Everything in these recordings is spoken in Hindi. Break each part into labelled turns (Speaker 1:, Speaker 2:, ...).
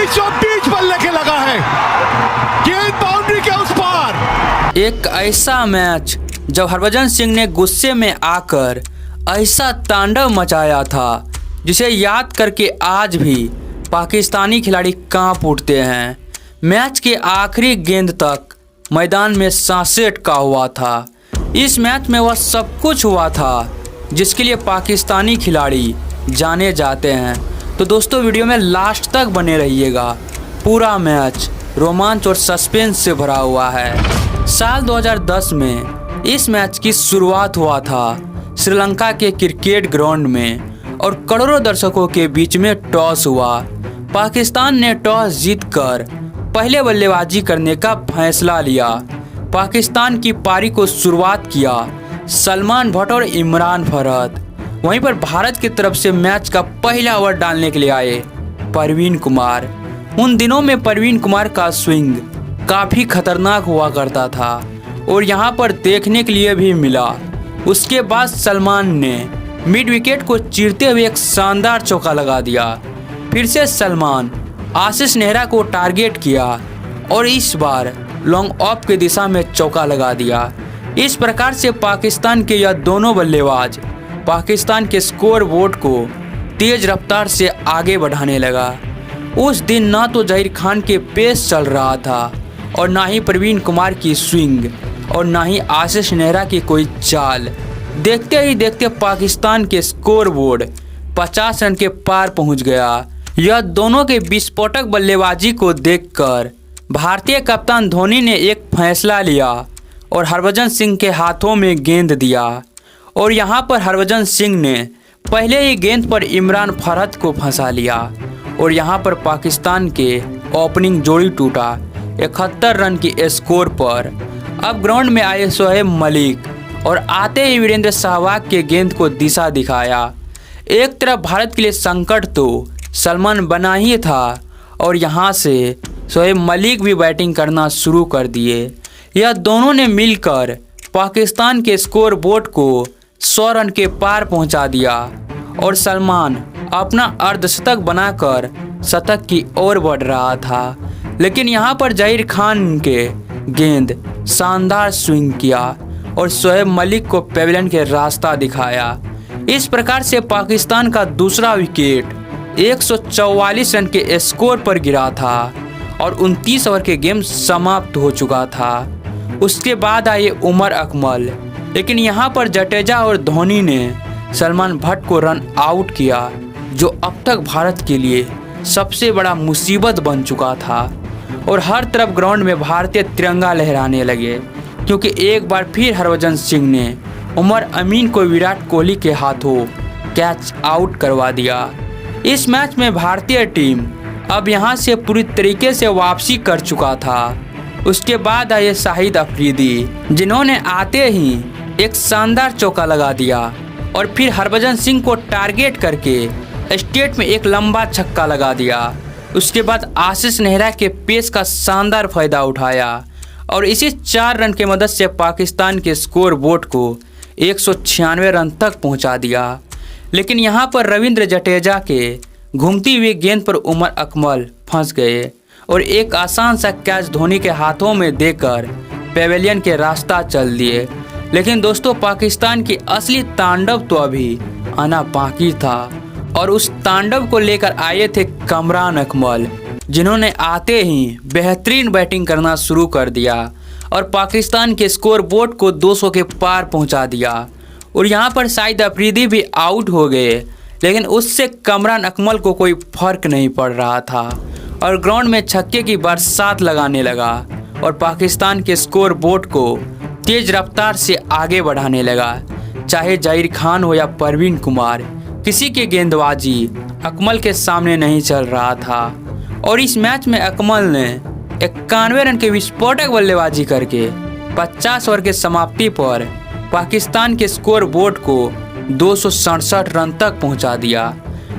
Speaker 1: बीचों बीच बल्ले के लगा है, गेंद बाउंड्री के उस पार।
Speaker 2: एक ऐसा मैच जब हरभजन सिंह ने गुस्से में आकर ऐसा तांडव मचाया था जिसे याद करके आज भी पाकिस्तानी खिलाड़ी कांप उठते हैं। मैच के आखिरी गेंद तक मैदान में सांसें अटका हुआ था। इस मैच में वह सब कुछ हुआ था जिसके लिए पाकिस्तानी खिलाड़ी जाने जाते हैं। तो दोस्तों वीडियो में लास्ट तक बने रहिएगा। पूरा मैच रोमांच और सस्पेंस से भरा हुआ है। साल 2010 में इस मैच की शुरुआत हुआ था श्रीलंका के क्रिकेट ग्राउंड में और करोड़ों दर्शकों के बीच में टॉस हुआ। पाकिस्तान ने टॉस जीतकर पहले बल्लेबाजी करने का फैसला लिया। पाकिस्तान की पारी को शुरुआत किया सलमान भट्ट और इमरान फरहत। वहीं पर भारत की तरफ से मैच का पहला ओवर डालने के लिए आए परवीन कुमार। उन दिनों में परवीन कुमार का स्विंग काफ़ी खतरनाक हुआ करता था और यहाँ पर देखने के लिए भी मिला। उसके बाद सलमान ने मिड विकेट को चीरते हुए एक शानदार चौका लगा दिया। फिर से सलमान आशीष नेहरा को टारगेट किया और इस बार लॉन्ग ऑफ की दिशा में चौका लगा दिया। इस प्रकार से पाकिस्तान के यह दोनों बल्लेबाज पाकिस्तान के स्कोर बोर्ड को तेज रफ्तार से आगे बढ़ाने लगा। उस दिन ना तो जहीर खान के पेस चल रहा था और ना ही परवीन कुमार की स्विंग और ना ही आशीष नेहरा की कोई चाल। देखते ही देखते पाकिस्तान के स्कोर बोर्ड 50 रन के पार पहुंच गया। यह दोनों के विस्फोटक बल्लेबाजी को देखकर भारतीय कप्तान धोनी ने एक फैसला लिया और हरभजन सिंह के हाथों में गेंद दिया। और यहाँ पर हरभजन सिंह ने पहले ही गेंद पर इमरान फरहत को फंसा लिया और यहाँ पर पाकिस्तान के ओपनिंग जोड़ी टूटा 71 रन की स्कोर पर। अब ग्राउंड में आए शोएब मलिक और आते ही वीरेंद्र सहवाग के गेंद को दिशा दिखाया। एक तरफ भारत के लिए संकट तो सलमान बना ही था और यहाँ से शोएब मलिक भी बैटिंग करना शुरू कर दिए। यह दोनों ने मिलकर पाकिस्तान के स्कोर बोर्ड को 100 रन के पार पहुंचा दिया और सलमान अपना अर्धशतक बनाकर शतक की ओर बढ़ रहा था। लेकिन यहाँ पर जहीर खान के गेंद शानदार स्विंग किया और शोएब मलिक को पेविलियन के रास्ता दिखाया। इस प्रकार से पाकिस्तान का दूसरा विकेट 144 रन के स्कोर पर गिरा था और 29 ओवर के गेम समाप्त हो चुका था। उसके बाद आए उमर अकमल, लेकिन यहाँ पर जडेजा और धोनी ने सलमान भट्ट को रन आउट किया, जो अब तक भारत के लिए सबसे बड़ा मुसीबत बन चुका था। और हर तरफ ग्राउंड में भारतीय तिरंगा लहराने लगे क्योंकि एक बार फिर हरभजन सिंह ने उमर अमीन को विराट कोहली के हाथों कैच आउट करवा दिया। इस मैच में भारतीय टीम अब यहाँ से पूरी तरीके से वापसी कर चुका था। उसके बाद आए शाहिद अफरीदी, जिन्होंने आते ही एक शानदार चौका लगा दिया और फिर हरभजन सिंह को टारगेट करके स्टेट में एक लंबा छक्का लगा दिया। उसके बाद आशीष नेहरा के पेस का शानदार फायदा उठाया और इसी 4 रन की मदद से पाकिस्तान के स्कोर बोर्ड को 196 रन तक पहुंचा दिया। लेकिन यहां पर रविंद्र जडेजा के घूमती हुई गेंद पर उमर अकमल फंस गए और एक आसान सा कैच धोनी के हाथों में देकर पेविलियन के रास्ता चल दिए। लेकिन दोस्तों पाकिस्तान की असली तांडव तो अभी आना बाकी था और उस तांडव को लेकर आए थे कमरान अकमल, जिन्होंने आते ही बेहतरीन बैटिंग करना शुरू कर दिया और पाकिस्तान के स्कोर बोर्ड को 200 के पार पहुंचा दिया। और यहाँ पर शाहिद अफरीदी भी आउट हो गए, लेकिन उससे कमरान अकमल को कोई फर्क नहीं पड़ रहा था और ग्राउंड में छक्के की बरसात लगाने लगा और पाकिस्तान के स्कोर बोर्ड को तेज रफ्तार से आगे बढ़ाने लगा। चाहे जहीर खान हो या परवीन कुमार, किसी की गेंदबाजी अकमल के सामने नहीं चल रहा था। और इस मैच में अकमल ने 91 रन की विस्फोटक बल्लेबाजी करके 50 ओवर के समाप्ति पर पाकिस्तान के स्कोर बोर्ड को 267 रन तक पहुंचा दिया।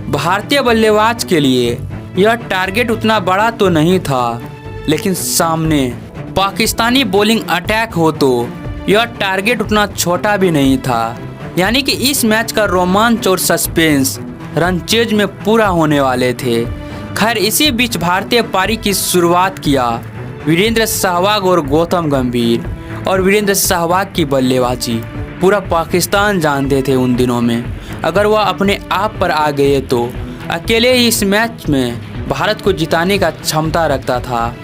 Speaker 2: भारतीय बल्लेबाज के लिए यह टारगेट उतना बड़ा तो नहीं था, लेकिन सामने पाकिस्तानी बॉलिंग अटैक हो तो यह टारगेट उतना छोटा भी नहीं था। यानी कि इस मैच का रोमांच और सस्पेंस रन चेज में पूरा होने वाले थे। खैर इसी बीच भारतीय पारी की शुरुआत किया वीरेंद्र सहवाग और गौतम गंभीर। और वीरेंद्र सहवाग की बल्लेबाजी पूरा पाकिस्तान जानते थे उन दिनों में। अगर वह अपने आप पर आ गए तो अकेले ही इस मैच में भारत को जिताने का क्षमता रखता था,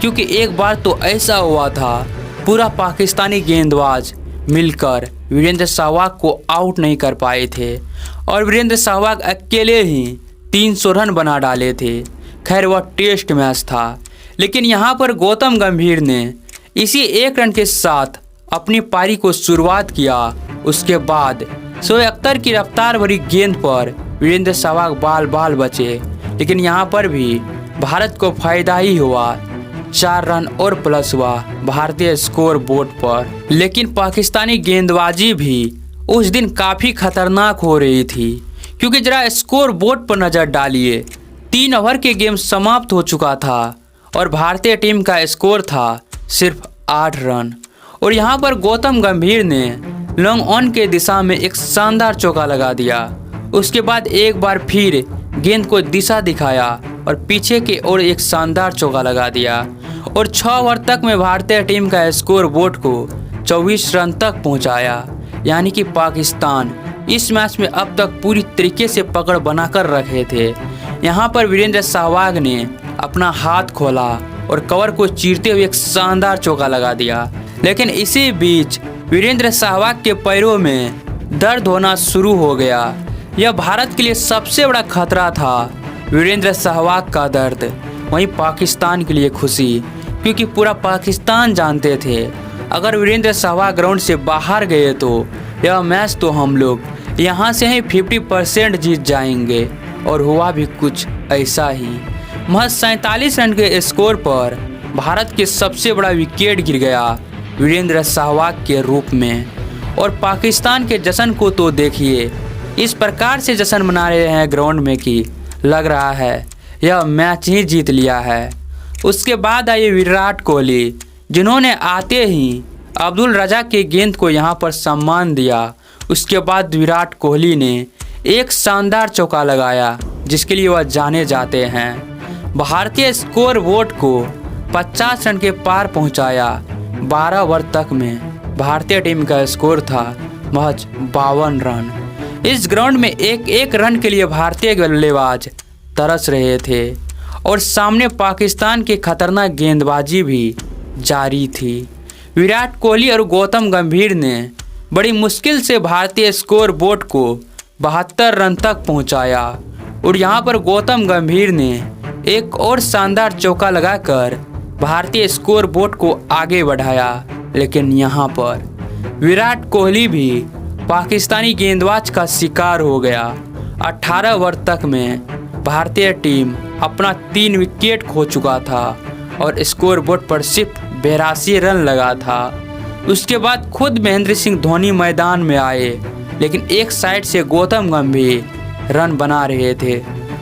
Speaker 2: क्योंकि एक बार तो ऐसा हुआ था पूरा पाकिस्तानी गेंदबाज मिलकर वीरेंद्र सहवाग को आउट नहीं कर पाए थे और वीरेंद्र सहवाग अकेले ही 300 रन बना डाले थे। खैर वह टेस्ट मैच था, लेकिन यहाँ पर गौतम गंभीर ने इसी 1 रन के साथ अपनी पारी को शुरुआत किया। उसके बाद शोएब अख्तर की रफ्तार भरी गेंद पर वीरेंद्र सहवाग बाल बाल बचे, लेकिन यहाँ पर भी भारत को फायदा ही हुआ। 4 रन और प्लस हुआ भारतीय स्कोर बोर्ड पर। लेकिन पाकिस्तानी गेंदबाजी भी उस दिन काफ़ी खतरनाक हो रही थी, क्योंकि जरा स्कोर बोर्ड पर नज़र डालिए। 3 ओवर के गेम समाप्त हो चुका था और भारतीय टीम का स्कोर था सिर्फ 8 रन। और यहाँ पर गौतम गंभीर ने लॉन्ग ऑन के दिशा में एक शानदार चौका लगा दिया। उसके बाद एक बार फिर गेंद को दिशा दिखाया और पीछे की ओर एक शानदार चौका लगा दिया। और 6 ओवर तक में भारतीय टीम का स्कोर बोर्ड को 24 रन तक पहुंचाया। यानी कि पाकिस्तान इस मैच में अब तक पूरी तरीके से पकड़ बनाकर रखे थे। यहाँ पर वीरेंद्र सहवाग ने अपना हाथ खोला और कवर को चीरते हुए एक शानदार चौका लगा दिया। लेकिन इसी बीच वीरेंद्र सहवाग के पैरों में दर्द होना शुरू हो गया। यह भारत के लिए सबसे बड़ा खतरा था, वीरेंद्र सहवाग का दर्द, वहीं पाकिस्तान के लिए खुशी, क्योंकि पूरा पाकिस्तान जानते थे अगर वीरेंद्र सहवाग ग्राउंड से बाहर गए तो यह मैच तो हम लोग यहाँ से ही 50% जीत जाएंगे। और हुआ भी कुछ ऐसा ही। महज 47 रन के स्कोर पर भारत के सबसे बड़ा विकेट गिर गया वीरेंद्र सहवाग के रूप में। और पाकिस्तान के जश्न को तो देखिए, इस प्रकार से जश्न मना रहे हैं ग्राउंड में कि लग रहा है यह मैच ही जीत लिया है। उसके बाद आए विराट कोहली, जिन्होंने आते ही अब्दुल रज़ाक की गेंद को यहां पर सम्मान दिया। उसके बाद विराट कोहली ने एक शानदार चौका लगाया, जिसके लिए वह जाने जाते हैं। भारतीय स्कोर बोर्ड को 50 रन के पार पहुंचाया। 12 ओवर तक में भारतीय टीम का स्कोर था महज 52 रन। इस ग्राउंड में एक एक रन के लिए भारतीय बल्लेबाज तरस रहे थे और सामने पाकिस्तान की खतरनाक गेंदबाजी भी जारी थी। विराट कोहली और गौतम गंभीर ने बड़ी मुश्किल से भारतीय स्कोर बोर्ड को 72 रन तक पहुंचाया। और यहां पर गौतम गंभीर ने एक और शानदार चौका लगाकर भारतीय स्कोर बोर्ड को आगे बढ़ाया। लेकिन यहां पर विराट कोहली भी पाकिस्तानी गेंदबाज का शिकार हो गया। 18 ओवर तक में भारतीय टीम अपना 3 विकेट खो चुका था और स्कोर बोर्ड पर सिर्फ 82 रन लगा था। उसके बाद खुद महेंद्र सिंह धोनी मैदान में आए, लेकिन एक साइड से गौतम गंभीर रन बना रहे थे।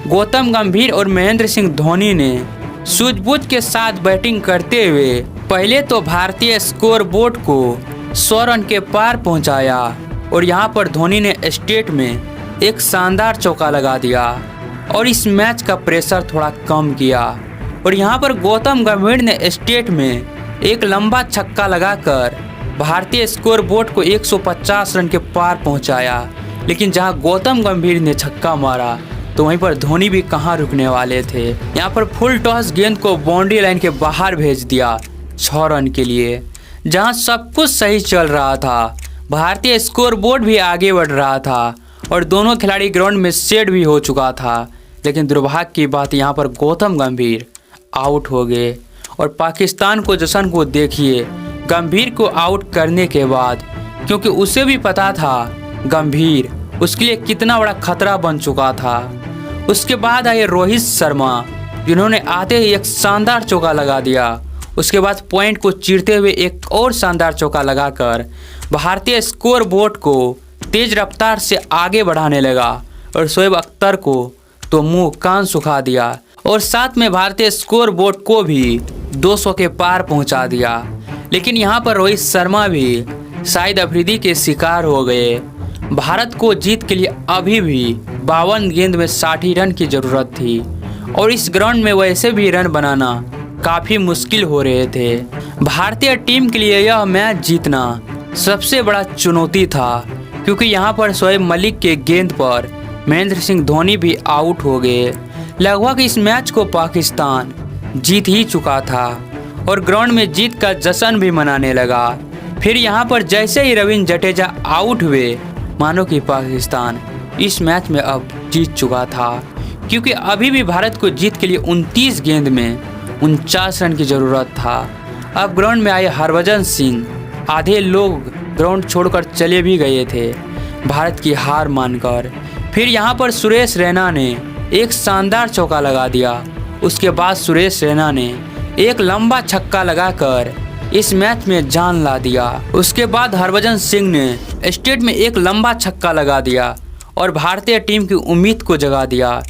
Speaker 2: गौतम गंभीर और महेंद्र सिंह धोनी ने सूझबूझ के साथ बैटिंग करते हुए पहले तो भारतीय स्कोर बोर्ड को 100 रन के पार पहुंचाया और यहां पर धोनी ने स्टेट में एक शानदार चौका लगा दिया और इस मैच का प्रेशर थोड़ा कम किया। और यहां पर गौतम गंभीर ने स्टेट में एक लंबा छक्का लगाकर भारतीय स्कोर बोर्ड को 150 रन के पार पहुंचाया। लेकिन जहां गौतम गंभीर ने छक्का मारा तो वहीं पर धोनी भी कहां रुकने वाले थे। यहां पर फुल टॉस गेंद को बाउंड्री लाइन के बाहर भेज दिया 6 रन के लिए। जहां सब कुछ सही चल रहा था, भारतीय स्कोर बोर्ड भी आगे बढ़ रहा था और दोनों खिलाड़ी ग्राउंड में सेट भी हो चुका था। लेकिन दुर्भाग्य की बात, यहाँ पर गौतम गंभीर आउट हो गए। और पाकिस्तान को जश्न को देखिए, गंभीर को आउट करने के बाद, क्योंकि उसे भी पता था गंभीर उसके लिए कितना बड़ा खतरा बन चुका था। उसके बाद आए रोहित शर्मा, जिन्होंने आते ही एक शानदार चौका लगा दिया। उसके बाद पॉइंट को चीरते हुए एक और शानदार चौका लगाकर भारतीय स्कोर बोर्ड को तेज रफ्तार से आगे बढ़ाने लगा और शोएब अख्तर को तो मुंह कान सुखा दिया और साथ में भारतीय स्कोर बोर्ड को भी 200 के पार पहुंचा दिया। लेकिन यहां पर रोहित शर्मा भी शायद अफरीदी के शिकार हो गए। भारत को जीत के लिए अभी भी 52 गेंद में 60 रन की ज़रूरत थी और इस ग्राउंड में वैसे भी रन बनाना काफ़ी मुश्किल हो रहे थे। भारतीय टीम के लिए यह मैच जीतना सबसे बड़ा चुनौती था, क्योंकि यहाँ पर शोएब मलिक के गेंद पर महेंद्र सिंह धोनी भी आउट हो गए। लगभग इस मैच को पाकिस्तान जीत ही चुका था और ग्राउंड में जीत का जश्न भी मनाने लगा। फिर यहाँ पर जैसे ही रविंद्र जडेजा आउट हुए, मानो कि पाकिस्तान इस मैच में अब जीत चुका था, क्योंकि अभी भी भारत को जीत के लिए 29 गेंद में 49 रन की ज़रूरत था। अब ग्राउंड में आए हरभजन सिंह, आधे लोग ग्राउंड छोड़कर चले भी गए थे भारत की हार मानकर। फिर यहाँ पर सुरेश रैना ने एक शानदार चौका लगा दिया। उसके बाद सुरेश रैना ने एक लंबा छक्का लगाकर इस मैच में जान ला दिया। उसके बाद हरभजन सिंह ने स्टेट में एक लंबा छक्का लगा दिया और भारतीय टीम की उम्मीद को जगा दिया।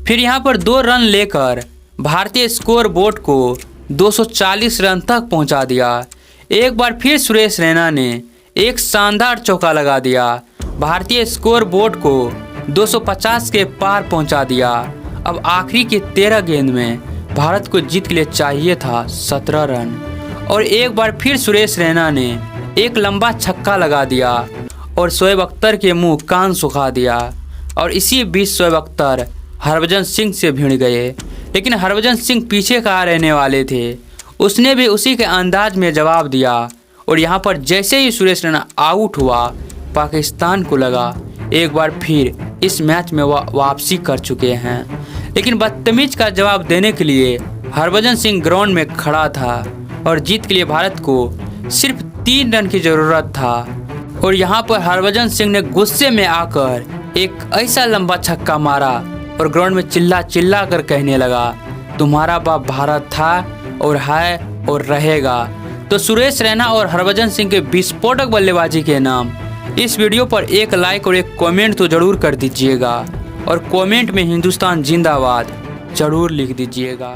Speaker 2: फिर यहाँ पर 2 रन लेकर भारतीय स्कोर बोर्ड को 240 रन तक पहुँचा दिया। एक बार फिर सुरेश रैना ने एक शानदार चौका लगा दिया, भारतीय स्कोर बोर्ड को 250 के पार पहुंचा दिया। अब आखिरी के 13 गेंद में भारत को जीत के लिए चाहिए था 17 रन और एक बार फिर सुरेश रैना ने एक लंबा छक्का लगा दिया और शोएब अख्तर के मुंह कान सुखा दिया। और इसी बीच शोएब अख्तर हरभजन सिंह से भिड़ गए, लेकिन हरभजन सिंह पीछे कहाँ रहने वाले थे, उसने भी उसी के अंदाज में जवाब दिया। और यहाँ पर जैसे ही सुरेश रैना आउट हुआ, पाकिस्तान को लगा एक बार फिर इस मैच में वह वापसी कर चुके हैं। लेकिन बदतमीज का जवाब देने के लिए हरभजन सिंह ग्राउंड में खड़ा था और जीत के लिए भारत को सिर्फ 3 रन की ज़रूरत था। और यहाँ पर हरभजन सिंह ने गुस्से में आकर एक ऐसा लंबा छक्का मारा और ग्राउंड में चिल्ला कर कहने लगा, तुम्हारा बाप भारत था और है और रहेगा। तो सुरेश रैना और हरभजन सिंह के विस्फोटक बल्लेबाजी के नाम इस वीडियो पर एक लाइक और एक कमेंट तो जरूर कर दीजिएगा और कमेंट में हिंदुस्तान जिंदाबाद जरूर लिख दीजिएगा।